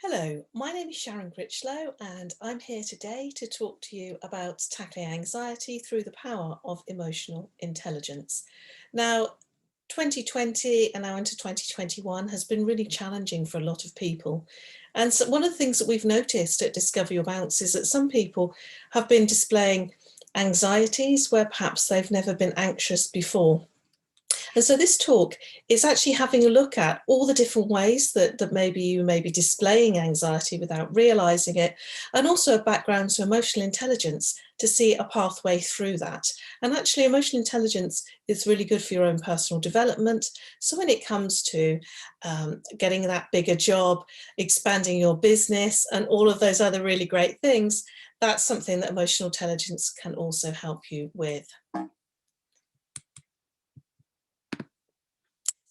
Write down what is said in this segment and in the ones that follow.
Hello, my name is Sharon Critshlow and I'm here today to talk to you about tackling anxiety through the power of emotional intelligence. Now, 2020 and now into 2021 has been really challenging for a lot of people. And so one of the things that we've noticed at Discover Your Bounce is that some people have been displaying anxieties where perhaps they've never been anxious before. And so this talk is actually having a look at all the different ways that maybe you may be displaying anxiety without realizing it, and also a background to emotional intelligence to see a pathway through that. And actually emotional intelligence is really good for your own personal development. So when it comes to getting that bigger job, expanding your business, and all of those other really great things, that's something that emotional intelligence can also help you with.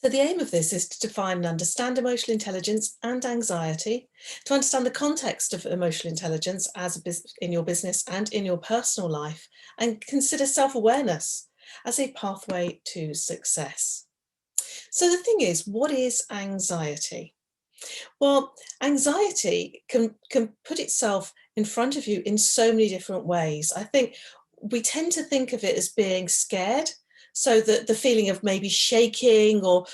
So the aim of this is to define and understand emotional intelligence and anxiety, to understand the context of emotional intelligence as in your business and in your personal life, and consider self-awareness as a pathway to success. So the thing is, what is anxiety? Well, anxiety can put itself in front of you in so many different ways. I think we tend to think of it as being scared, so that the feeling of maybe shaking or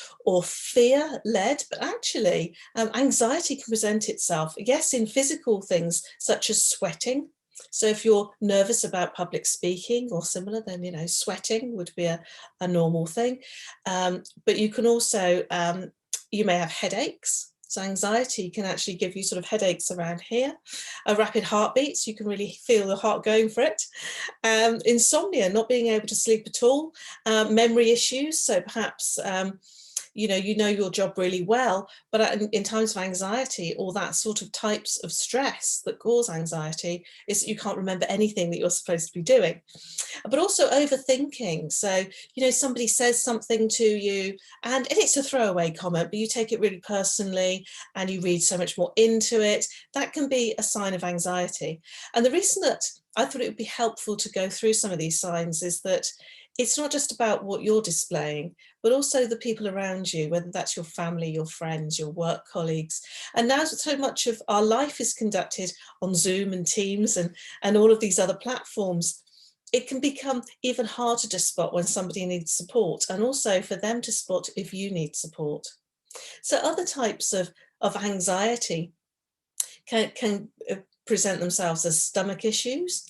fear led, but actually anxiety can present itself, yes, in physical things such as sweating. So if you're nervous about public speaking or similar, then sweating would be a normal thing. But you can also you may have headaches. So anxiety can actually give you sort of headaches around here, a rapid heartbeat, so you can really feel the heart going for it. Insomnia, not being able to sleep at all, memory issues, so perhaps you know your job really well, but in times of anxiety or that sort of types of stress that cause anxiety is that you can't remember anything that you're supposed to be doing. But also overthinking, so somebody says something to you and it's a throwaway comment, but you take it really personally and you read so much more into it. That can be a sign of anxiety. And the reason that I thought it would be helpful to go through some of these signs is that it's not just about what you're displaying, but also the people around you, whether that's your family, your friends, your work colleagues. And now so much of our life is conducted on Zoom and Teams and all of these other platforms. It can become even harder to spot when somebody needs support, and also for them to spot if you need support. So other types of anxiety can present themselves as stomach issues.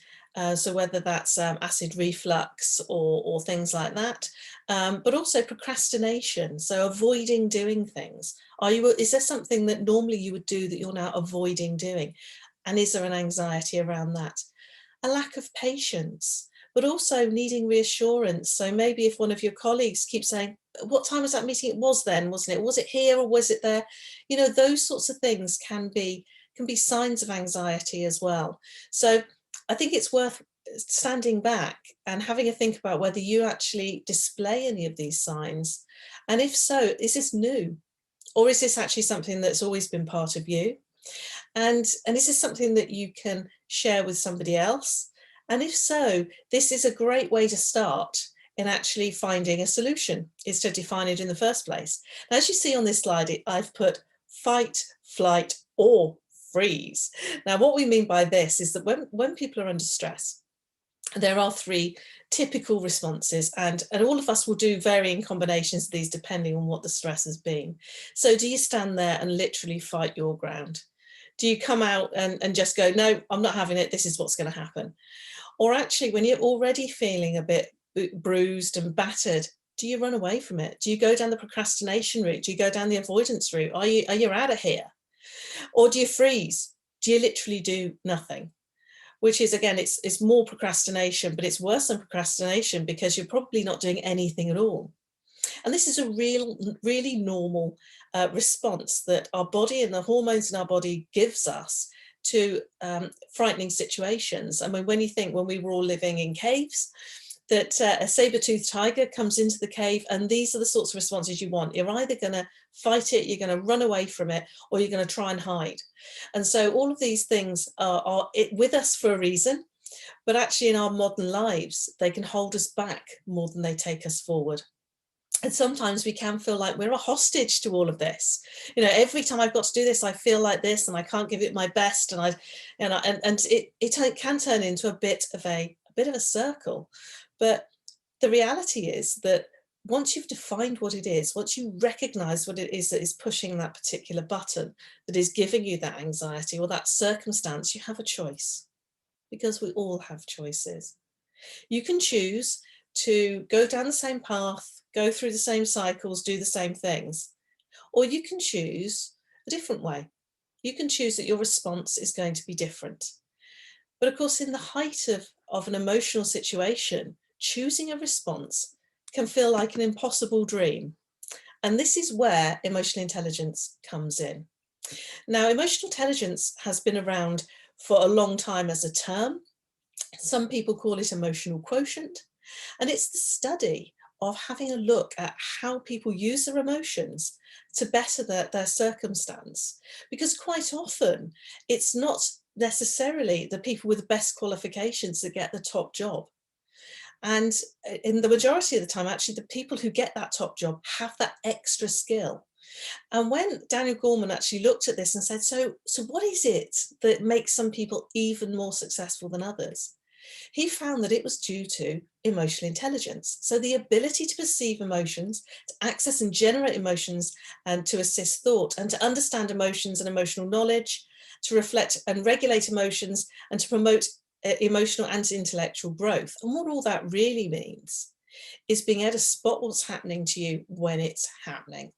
So whether that's acid reflux or things like that, but also procrastination, so avoiding doing things. Is there something that normally you would do that you're now avoiding doing? And is there an anxiety around that? A lack of patience, but also needing reassurance. So maybe if one of your colleagues keeps saying, what time was that meeting? It was then, wasn't it? Was it here or was it there? Those sorts of things can be signs of anxiety as well. So I think it's worth standing back and having a think about whether you actually display any of these signs. And if so, is this new? Or is this actually something that's always been part of you? And is this something that you can share with somebody else? And if so, this is a great way to start in actually finding a solution, is to define it in the first place. Now, as you see on this slide, I've put fight, flight, or freeze. Now, what we mean by this is that when people are under stress, there are three typical responses, and all of us will do varying combinations of these depending on what the stress has been. So do you stand there and literally fight your ground? Do you come out and just go, no, I'm not having it, this is what's going to happen? Or actually, when you're already feeling a bit bruised and battered, do you run away from it? Do you go down the procrastination route? Do you go down the avoidance route? Are you out of here? Or do you freeze? Do you literally do nothing? Which is, again, it's more procrastination, but it's worse than procrastination because you're probably not doing anything at all. And this is a really normal response that our body and the hormones in our body gives us to frightening situations. I mean, when you think when we were all living in caves, that a saber-toothed tiger comes into the cave, and these are the sorts of responses you want. You're either going to fight it, you're going to run away from it, or you're going to try and hide. And so all of these things are with us for a reason, but actually in our modern lives, they can hold us back more than they take us forward. And sometimes we can feel like we're a hostage to all of this. You know, every time I've got to do this, I feel like this, and I can't give it my best, and it can turn into a bit of a circle. But the reality is that once you've defined what it is, once you recognize what it is that is pushing that particular button, that is giving you that anxiety or that circumstance, you have a choice, because we all have choices. You can choose to go down the same path, go through the same cycles, do the same things, or you can choose a different way. You can choose that your response is going to be different. But of course, in the height of an emotional situation, choosing a response can feel like an impossible dream. And this is where emotional intelligence comes in. Now, emotional intelligence has been around for a long time as a term. Some people call it emotional quotient, and it's the study of having a look at how people use their emotions to better their circumstance. Because quite often, it's not necessarily the people with the best qualifications that get the top job. And in the majority of the time, actually, the people who get that top job have that extra skill. And when Daniel Goleman actually looked at this and said, so what is it that makes some people even more successful than others? He found that it was due to emotional intelligence. So the ability to perceive emotions, to access and generate emotions, and to assist thought, and to understand emotions and emotional knowledge, to reflect and regulate emotions, and to promote emotional and intellectual growth. And what all that really means is being able to spot what's happening to you when it's happening.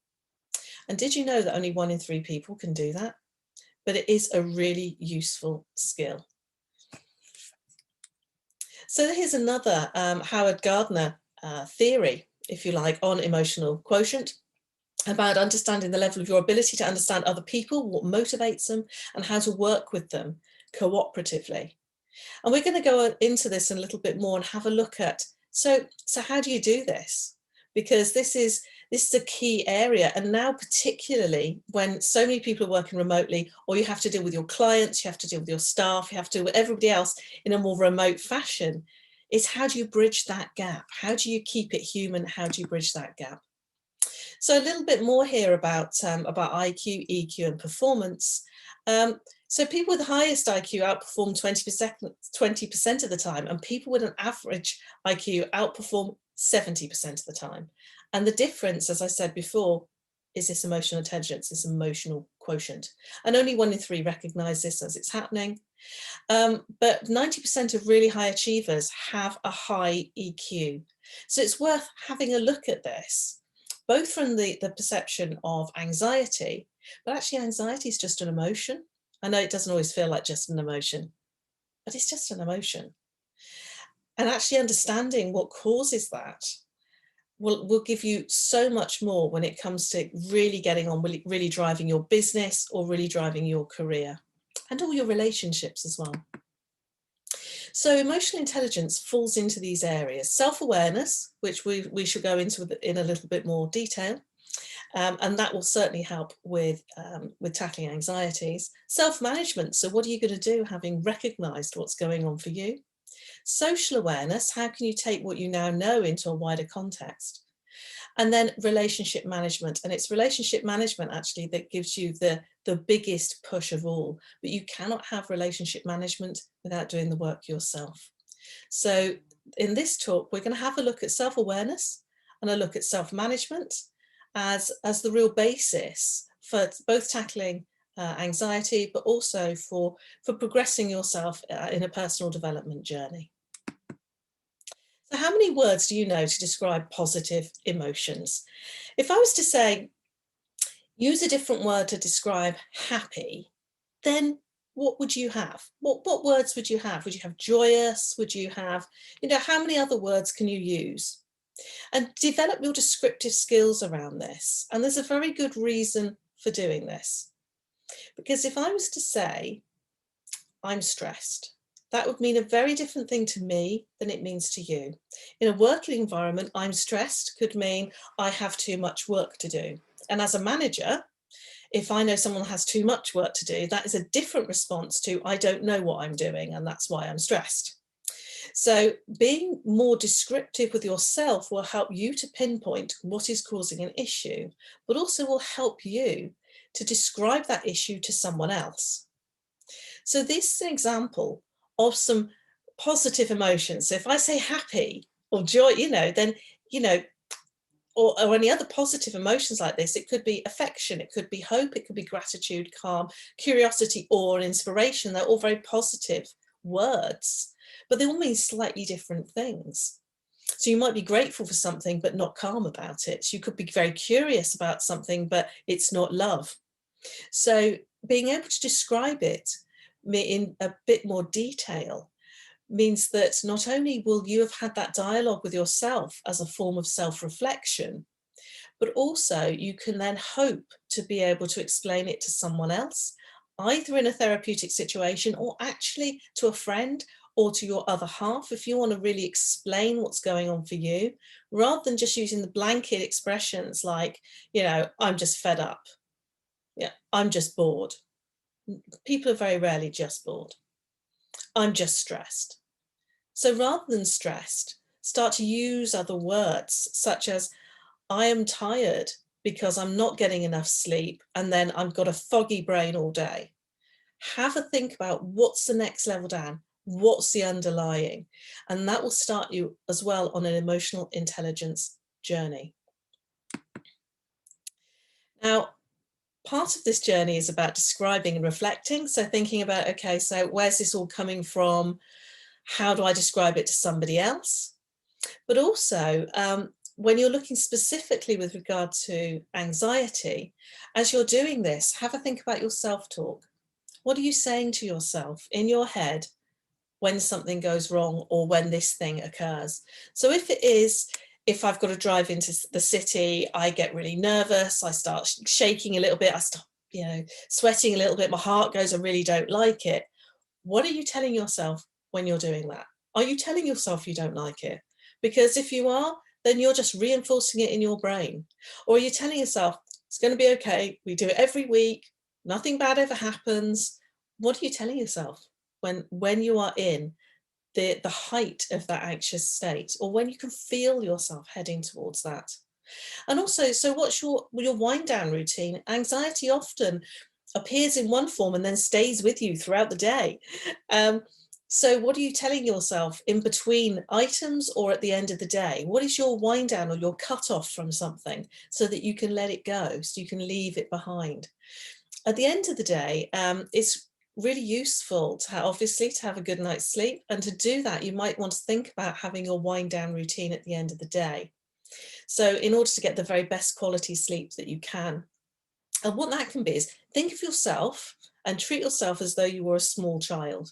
And did you know that only 1 in 3 people can do that? But it is a really useful skill. So here's another Howard Gardner theory, if you like, on emotional quotient, about understanding the level of your ability to understand other people, what motivates them, and how to work with them cooperatively. And we're going to go into this in a little bit more and have a look at, so how do you do this? Because this is a key area. And now, particularly when so many people are working remotely, or you have to deal with your clients, you have to deal with your staff, you have to deal with everybody else in a more remote fashion, is how do you bridge that gap? How do you keep it human? How do you bridge that gap? So a little bit more here about IQ, EQ, and performance. So people with the highest IQ outperform 20% of the time, and people with an average IQ outperform 70% of the time. And the difference, as I said before, is this emotional intelligence, this emotional quotient. And only 1 in 3 recognize this as it's happening. But 90% of really high achievers have a high EQ. So it's worth having a look at this, both from the perception of anxiety, but actually anxiety is just an emotion. I know it doesn't always feel like just an emotion, but it's just an emotion. And actually understanding what causes that will give you so much more when it comes to really getting on, really driving your business or really driving your career and all your relationships as well. So emotional intelligence falls into these areas: self-awareness, which we should go into in a little bit more detail. And that will certainly help with tackling anxieties. Self-management, so what are you going to do having recognised what's going on for you? Social awareness, how can you take what you now know into a wider context? And then relationship management, and it's relationship management actually that gives you the biggest push of all, but you cannot have relationship management without doing the work yourself. So in this talk, we're going to have a look at self-awareness and a look at self-management as the real basis for both tackling anxiety, but also for progressing yourself in a personal development journey. So how many words do you know to describe positive emotions? If I was to say, use a different word to describe happy, then what would you have? What words would you have? Would you have joyous? Would you have, how many other words can you use? And develop your descriptive skills around this. And there's a very good reason for doing this. Because if I was to say, I'm stressed, that would mean a very different thing to me than it means to you. In a working environment, I'm stressed could mean I have too much work to do. And as a manager, if I know someone has too much work to do, that is a different response to I don't know what I'm doing, and that's why I'm stressed. So being more descriptive with yourself will help you to pinpoint what is causing an issue, but also will help you to describe that issue to someone else. So this is an example of some positive emotions. So if I say happy or joy, then, you know, or any other positive emotions like this, it could be affection, it could be hope, it could be gratitude, calm, curiosity, awe, and inspiration. They're all very positive words, but they all mean slightly different things. So you might be grateful for something, but not calm about it. So you could be very curious about something, but it's not love. So being able to describe it in a bit more detail means that not only will you have had that dialogue with yourself as a form of self-reflection, but also you can then hope to be able to explain it to someone else, either in a therapeutic situation or actually to a friend or to your other half, if you want to really explain what's going on for you, rather than just using the blanket expressions like, I'm just fed up. Yeah, I'm just bored. People are very rarely just bored. I'm just stressed. So rather than stressed, start to use other words such as, I am tired because I'm not getting enough sleep and then I've got a foggy brain all day. Have a think about what's the next level down, what's the underlying, and that will start you as well on an emotional intelligence journey. Now, part of this journey is about describing and reflecting. So thinking about, okay, so where's this all coming from? How do I describe it to somebody else? But also, when you're looking specifically with regard to anxiety, as you're doing this, have a think about your self-talk. What are you saying to yourself in your head when something goes wrong or when this thing occurs? So if I've got to drive into the city, I get really nervous, I start shaking a little bit, I start, sweating a little bit, my heart goes, I really don't like it. What are you telling yourself when you're doing that? Are you telling yourself you don't like it? Because if you are, then you're just reinforcing it in your brain. Or are you telling yourself, it's going to be okay, we do it every week, nothing bad ever happens? What are you telling yourself when you are in the height of that anxious state, or when you can feel yourself heading towards that? And also, so what's your wind down routine? Anxiety often appears in one form and then stays with you throughout the day. So what are you telling yourself in between items or at the end of the day? What is your wind down or your cut off from something so that you can let it go, so you can leave it behind? At the end of the day, it's really useful to obviously to have a good night's sleep. And to do that, you might want to think about having your wind down routine at the end of the day. So in order to get the very best quality sleep that you can. And what that can be is think of yourself and treat yourself as though you were a small child.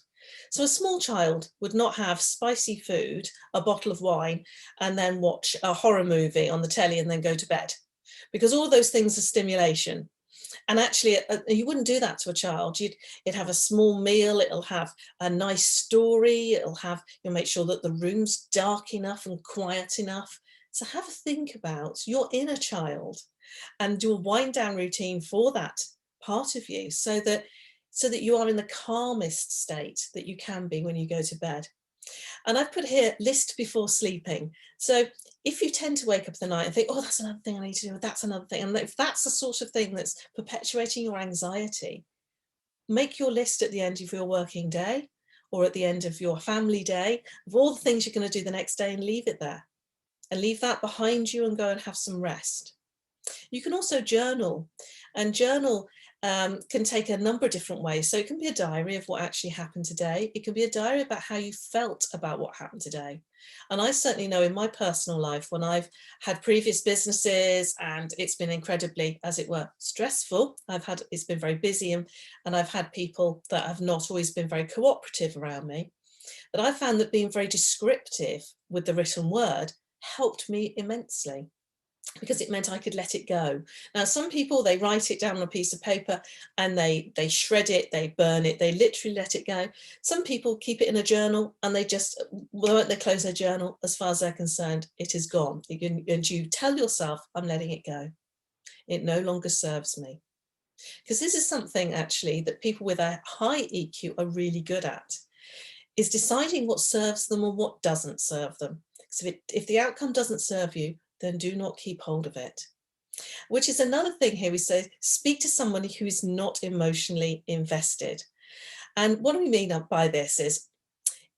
So a small child would not have spicy food, a bottle of wine, and then watch a horror movie on the telly and then go to bed, because all those things are stimulation. And actually, you wouldn't do that to a child. It'd have a small meal, it'll have a nice story, you'll make sure that the room's dark enough and quiet enough. So have a think about your inner child and do a wind down routine for that part of you so that you are in the calmest state that you can be when you go to bed. And I've put here, list before sleeping. So if you tend to wake up in the night and think, oh, that's another thing I need to do, that's another thing, and if that's the sort of thing that's perpetuating your anxiety, make your list at the end of your working day or at the end of your family day of all the things you're going to do the next day, and leave it there and leave that behind you and go and have some rest. You can also journal, and journal can take a number of different ways. So it can be a diary of what actually happened today. It can be a diary about how you felt about what happened today. And I certainly know in my personal life, when I've had previous businesses and it's been incredibly, as it were, stressful, it's been very busy, and I've had people that have not always been very cooperative around me. But I found that being very descriptive with the written word helped me immensely, because it meant I could let it go. Now, some people, they write it down on a piece of paper and they shred it, they burn it, they literally let it go. Some people keep it in a journal and they just, the moment they close their journal, as far as they're concerned, it is gone. And you tell yourself, I'm letting it go. It no longer serves me. Because this is something actually that people with a high EQ are really good at. is deciding what serves them or what doesn't serve them. So if the outcome doesn't serve you, then do not keep hold of it. Which is another thing here. We say, speak to someone who is not emotionally invested. And what do we mean by this is,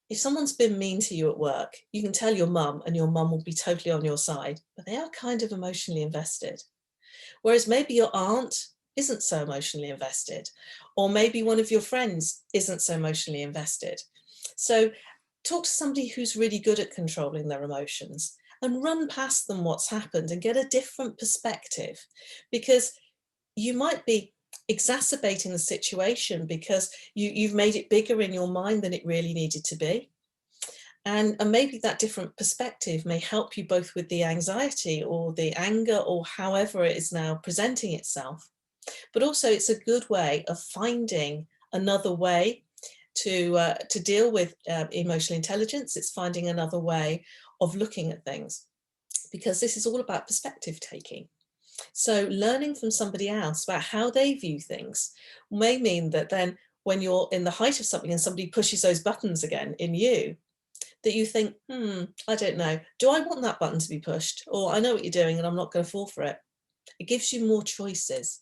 if someone's been mean to you at work, you can tell your mum and your mum will be totally on your side, but they are kind of emotionally invested. Whereas maybe your aunt isn't so emotionally invested, or maybe one of your friends isn't so emotionally invested. So talk to somebody who's really good at controlling their emotions and run past them what's happened and get a different perspective, because you might be exacerbating the situation because you've made it bigger in your mind than it really needed to be. And maybe that different perspective may help you both with the anxiety or the anger or however it is now presenting itself. But also it's a good way of finding another way to deal with emotional intelligence. It's finding another way of looking at things, because this is all about perspective taking. So learning from somebody else about how they view things may mean that then when you're in the height of something and somebody pushes those buttons again in you, that you think, I don't know, do I want that button to be pushed? Or I know what you're doing and I'm not going to fall for it. It gives you more choices.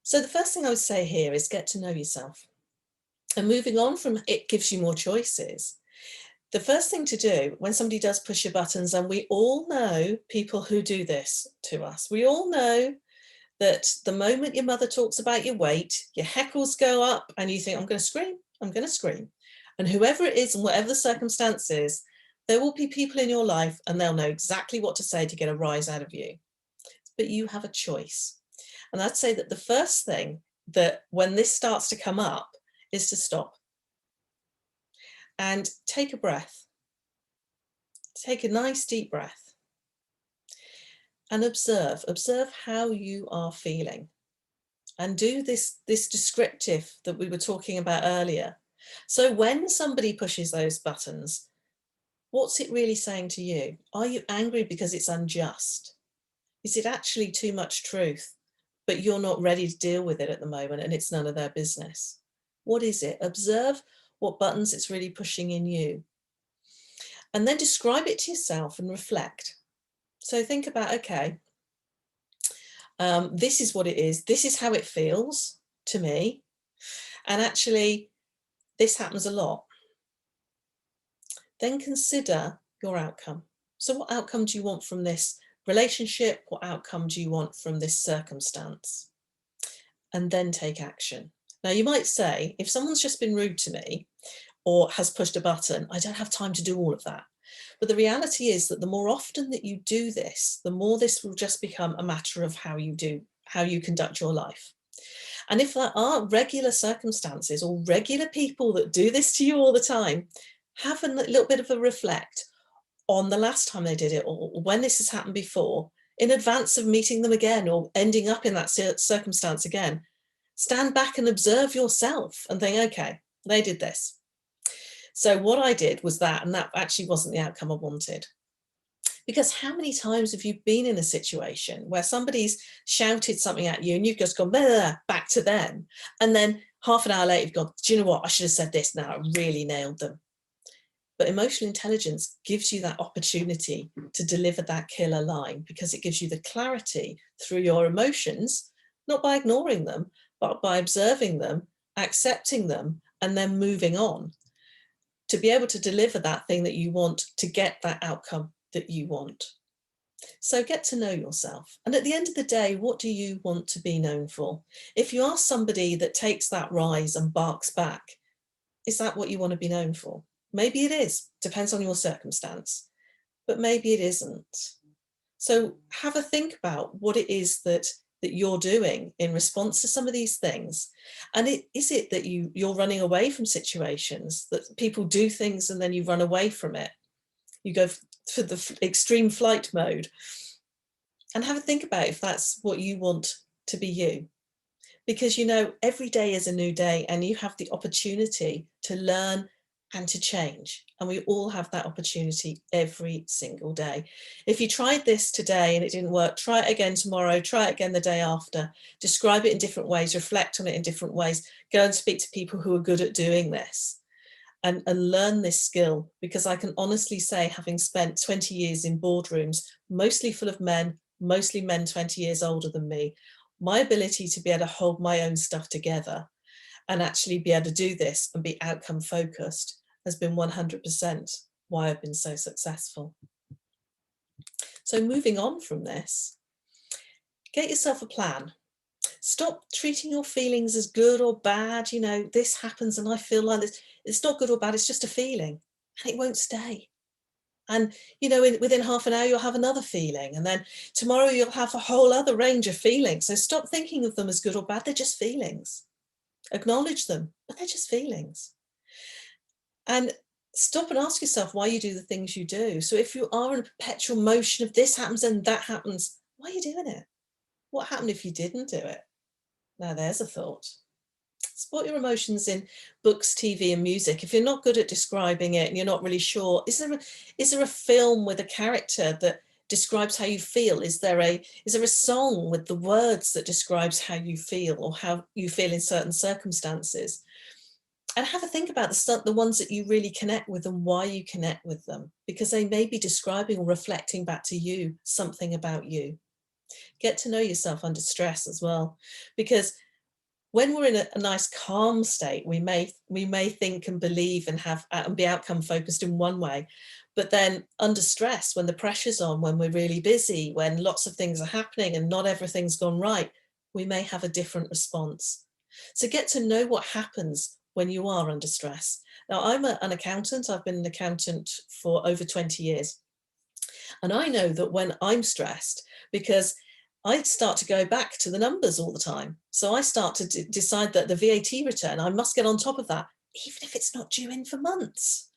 So the first thing I would say here is get to know yourself. And moving on from it gives you more choices, the first thing to do when somebody does push your buttons, and we all know people who do this to us, we all know that the moment your mother talks about your weight, your heckles go up and you think, I'm going to scream, I'm going to scream. And whoever it is and whatever the circumstance is, there will be people in your life and they'll know exactly what to say to get a rise out of you. But you have a choice. And I'd say that the first thing that when this starts to come up is to stop and take a breath. Take a nice deep breath and observe how you are feeling, and do this descriptive that we were talking about earlier. So when somebody pushes those buttons, what's it really saying to you? Are you angry because it's unjust? Is it actually too much truth, but you're not ready to deal with it at the moment and it's none of their business? What is it? Observe what buttons it's really pushing in you. And then describe it to yourself and reflect. So think about, okay, this is what it is. This is how it feels to me. And actually, this happens a lot. Then consider your outcome. So what outcome do you want from this relationship? What outcome do you want from this circumstance? And then take action. Now, you might say, if someone's just been rude to me or has pushed a button, I don't have time to do all of that. But the reality is that the more often that you do this, the more this will just become a matter of how you conduct your life. And if there are regular circumstances or regular people that do this to you all the time, have a little bit of a reflect on the last time they did it, or when this has happened before, in advance of meeting them again or ending up in that circumstance again. Stand back and observe yourself and think, okay, they did this. So what I did was that, and that actually wasn't the outcome I wanted. Because how many times have you been in a situation where somebody's shouted something at you and you've just gone back to them, and then half an hour later you've gone, do you know what, I should have said this now, I really nailed them. But emotional intelligence gives you that opportunity to deliver that killer line, because it gives you the clarity through your emotions, not by ignoring them, but by observing them, accepting them, and then moving on, to be able to deliver that thing that you want, to get that outcome that you want. So get to know yourself. And at the end of the day, what do you want to be known for? If you are somebody that takes that rise and barks back, is that what you want to be known for? Maybe it is, depends on your circumstance, but maybe it isn't. So have a think about what it is that you're doing in response to some of these things. And is it that you're running away from situations, that people do things and then you run away from it? You go for the extreme flight mode. And have a think about if that's what you want to be you. Because, you know, every day is a new day and you have the opportunity to learn and to change. And we all have that opportunity every single day. If you tried this today and it didn't work, try it again tomorrow, try it again the day after, describe it in different ways, reflect on it in different ways, go and speak to people who are good at doing this and learn this skill. Because I can honestly say, having spent 20 years in boardrooms, mostly full of men, mostly men 20 years older than me, my ability to be able to hold my own stuff together and actually be able to do this and be outcome focused has been 100% why I've been so successful. So moving on from this, get yourself a plan. Stop treating your feelings as good or bad. You know, this happens and I feel like this. It's not good or bad, it's just a feeling and it won't stay. And, you know, within half an hour, you'll have another feeling. And then tomorrow you'll have a whole other range of feelings. So stop thinking of them as good or bad. They're just feelings. Acknowledge them, but they're just feelings. And stop and ask yourself why you do the things you do. So if you are in a perpetual motion of this happens and that happens, why are you doing it? What happened if you didn't do it? Now there's a thought. Spot your emotions in books, TV and music. If you're not good at describing it and you're not really sure, is there a film with a character that describes how you feel? Is there a song with the words that describes how you feel or how you feel in certain circumstances? And have a think about the ones that you really connect with and why you connect with them, because they may be describing or reflecting back to you something about you. Get to know yourself under stress as well, because when we're in a nice calm state, we may think and believe and have and be outcome focused in one way, but then under stress, when the pressure's on, when we're really busy, when lots of things are happening and not everything's gone right, we may have a different response. So get to know what happens when you are under stress. Now, I'm an accountant. I've been an accountant for over 20 years. And I know that when I'm stressed, because I start to go back to the numbers all the time. So I start to decide that the VAT return, I must get on top of that, even if it's not due in for months.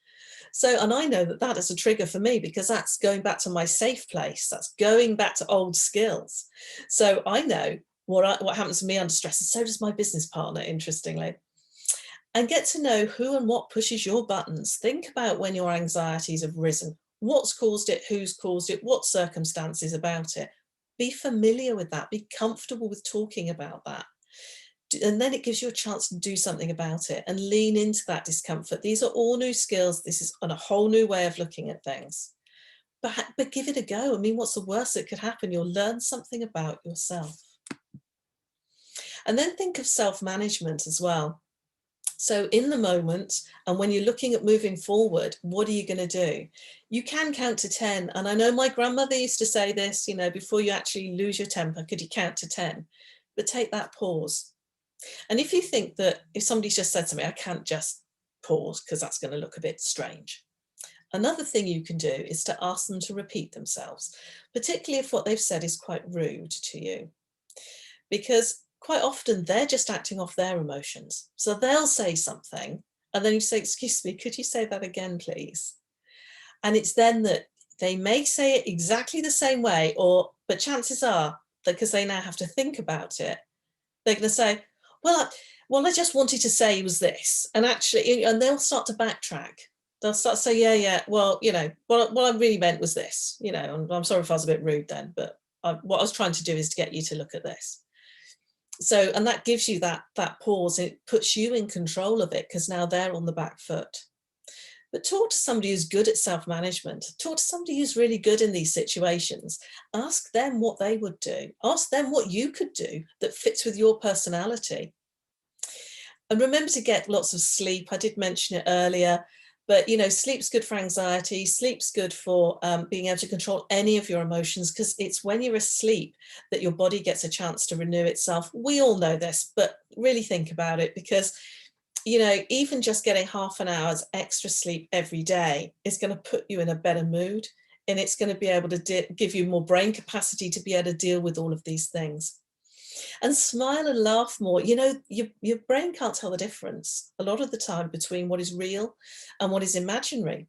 So, and I know that that is a trigger for me because that's going back to my safe place. That's going back to old skills. So I know what happens to me under stress, and so does my business partner, interestingly. And get to know who and what pushes your buttons. Think about when your anxieties have risen. What's caused it? Who's caused it? What circumstances about it? Be familiar with that. Be comfortable with talking about that. And then it gives you a chance to do something about it and lean into that discomfort. These are all new skills. This is on a whole new way of looking at things. But give it a go. I mean, what's the worst that could happen? You'll learn something about yourself. And then think of self-management as well. So in the moment, and when you're looking at moving forward, what are you going to do? You can count to 10. And I know my grandmother used to say this, you know, before you actually lose your temper, could you count to 10? But take that pause. And if you think that if somebody's just said to me, I can't just pause because that's going to look a bit strange. Another thing you can do is to ask them to repeat themselves, particularly if what they've said is quite rude to you. Because quite often they're just acting off their emotions. So they'll say something and then you say, excuse me, could you say that again, please? And it's then that they may say it exactly the same way, but chances are that because they now have to think about it, they're going to say, well, I just wanted to say was this. And actually, and they'll start to backtrack. They'll start to say, yeah, well, you know, what I really meant was this, you know, and I'm sorry if I was a bit rude then, but what I was trying to do is to get you to look at this. So, and that gives you that pause. It puts you in control of it because now they're on the back foot. But talk to somebody who's good at self-management. Talk to somebody who's really good in these situations. Ask them what they would do. Ask them what you could do that fits with your personality. And remember to get lots of sleep. I did mention it earlier. But, you know, sleep's good for anxiety. Sleep's good for being able to control any of your emotions, because it's when you're asleep that your body gets a chance to renew itself. We all know this, but really think about it, because, you know, even just getting half an hour's extra sleep every day is going to put you in a better mood, and it's going to be able to give you more brain capacity to be able to deal with all of these things. And smile and laugh more. You know, your brain can't tell the difference a lot of the time between what is real and what is imaginary.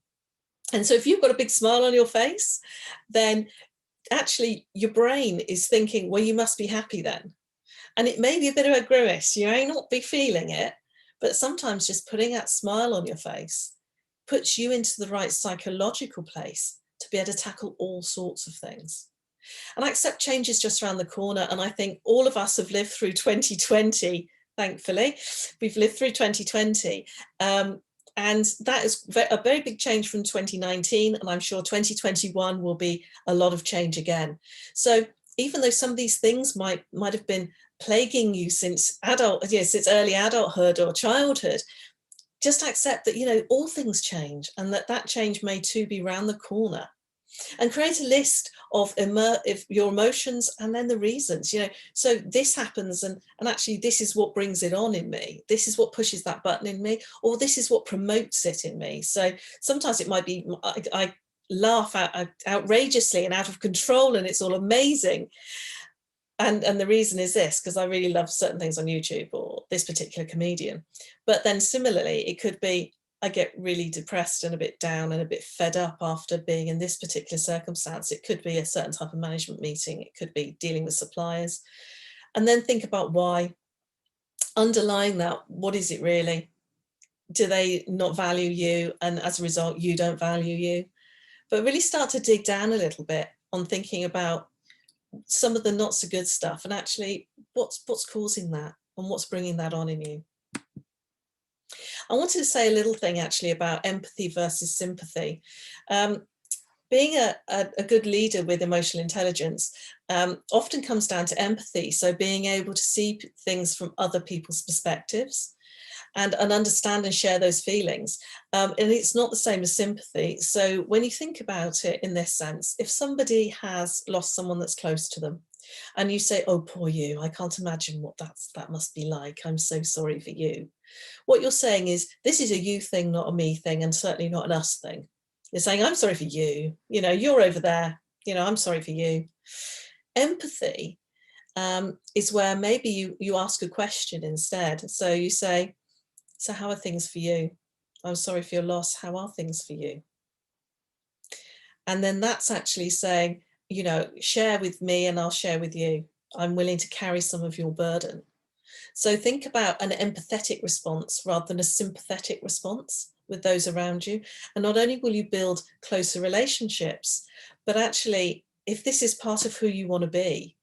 And so if you've got a big smile on your face, then actually your brain is thinking, well, you must be happy then. And it may be a bit of a grimace, you may not be feeling it, but sometimes just putting that smile on your face puts you into the right psychological place to be able to tackle all sorts of things. And I accept change is just around the corner. And I think all of us have lived through 2020, thankfully. We've lived through 2020. And that is a very big change from 2019. And I'm sure 2021 will be a lot of change again. So even though some of these things might have been plaguing you since since early adulthood or childhood, just accept that, you know, all things change, and that change may too be round the corner. And create a list of your emotions and then the reasons, you know, so this happens and actually this is what brings it on in me. This is what pushes that button in me, or this is what promotes it in me. So sometimes it might be, I laugh outrageously and out of control and it's all amazing. And the reason is this, because I really love certain things on YouTube or this particular comedian. But then similarly, it could be, I get really depressed and a bit down and a bit fed up after being in this particular circumstance. It could be a certain type of management meeting. It could be dealing with suppliers. And then think about why. Underlying that, what is it really? Do they not value you? And as a result, you don't value you? But really start to dig down a little bit on thinking about some of the not so good stuff and actually what's causing that and what's bringing that on in you. I wanted to say a little thing actually about empathy versus sympathy. Being a good leader with emotional intelligence often comes down to empathy. So being able to see things from other people's perspectives and understand and share those feelings. And it's not the same as sympathy. So when you think about it in this sense, if somebody has lost someone that's close to them, and you say, oh, poor you, I can't imagine what that must be like. I'm so sorry for you. What you're saying is, this is a you thing, not a me thing, and certainly not an us thing. You're saying, I'm sorry for you. You know, you're over there. You know, I'm sorry for you. Empathy is where maybe you ask a question instead. So you say, so how are things for you? I'm sorry for your loss. How are things for you? And then that's actually saying, you know, share with me and I'll share with you. I'm willing to carry some of your burden. So think about an empathetic response rather than a sympathetic response with those around you. And not only will you build closer relationships, but actually, if this is part of who you want to be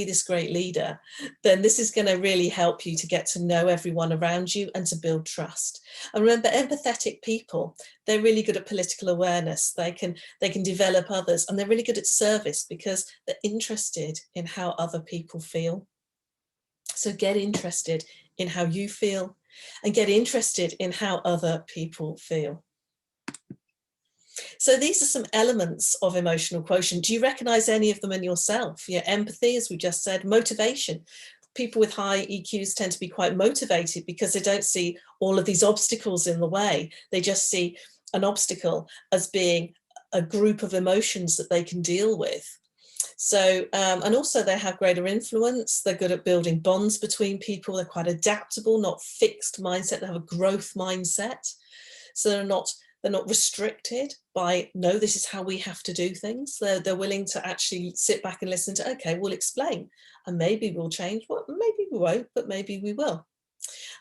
this great leader, then this is going to really help you to get to know everyone around you and to build trust. And remember, empathetic people, they're really good at political awareness. They can develop others, and they're really good at service because they're interested in how other people feel. So get interested in how you feel and get interested in how other people feel. So these are some elements of emotional quotient. Do you recognize any of them in yourself? Yeah, empathy, as we just said, motivation. People with high EQs tend to be quite motivated because they don't see all of these obstacles in the way. They just see an obstacle as being a group of emotions that they can deal with. So, and also they have greater influence. They're good at building bonds between people. They're quite adaptable, not fixed mindset. They have a growth mindset. So they're not restricted by, no, this is how we have to do things. They're willing to actually sit back and listen to, okay, we'll explain and maybe we'll change. Well, maybe we won't, but maybe we will.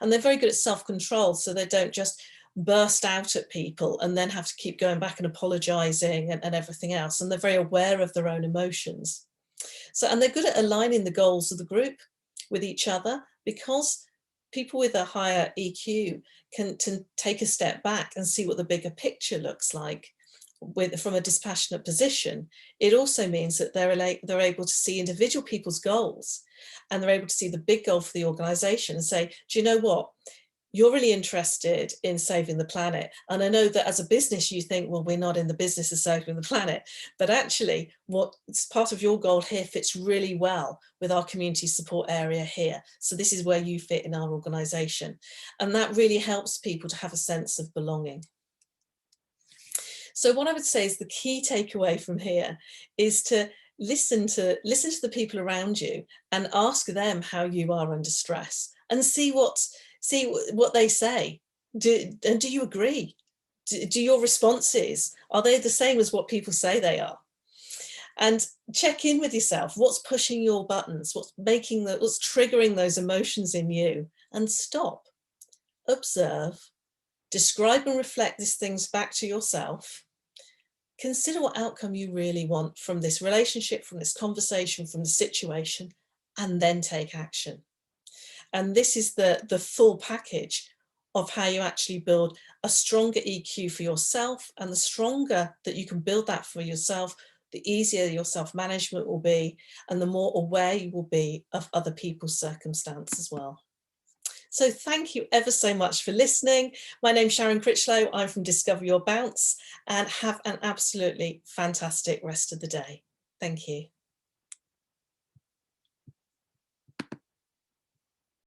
And they're very good at self-control. So they don't just burst out at people and then have to keep going back and apologizing and everything else. And they're very aware of their own emotions. So, and they're good at aligning the goals of the group with each other, because people with a higher EQ can take a step back and see what the bigger picture looks like from a dispassionate position. It also means that they're able to see individual people's goals, and they're able to see the big goal for the organization and say, do you know what? You're really interested in saving the planet. And I know that as a business, you think, well, we're not in the business of saving the planet. But actually, what's part of your goal here fits really well with our community support area here. So this is where you fit in our organization. And that really helps people to have a sense of belonging. So what I would say is the key takeaway from here is to listen to the people around you and ask them how you are under stress, and see what they say. Do you agree? Do your responses, are they the same as what people say they are? And check in with yourself. What's pushing your buttons? What's triggering those emotions in you? And stop, observe, describe and reflect these things back to yourself. Consider what outcome you really want from this relationship, from this conversation, from the situation, and then take action. And this is the full package of how you actually build a stronger EQ for yourself. And the stronger that you can build that for yourself, the easier your self-management will be, and the more aware you will be of other people's circumstance as well. So thank you ever so much for listening. My name's Sharon Critshlow. I'm from Discover Your Bounce, and have an absolutely fantastic rest of the day. Thank you.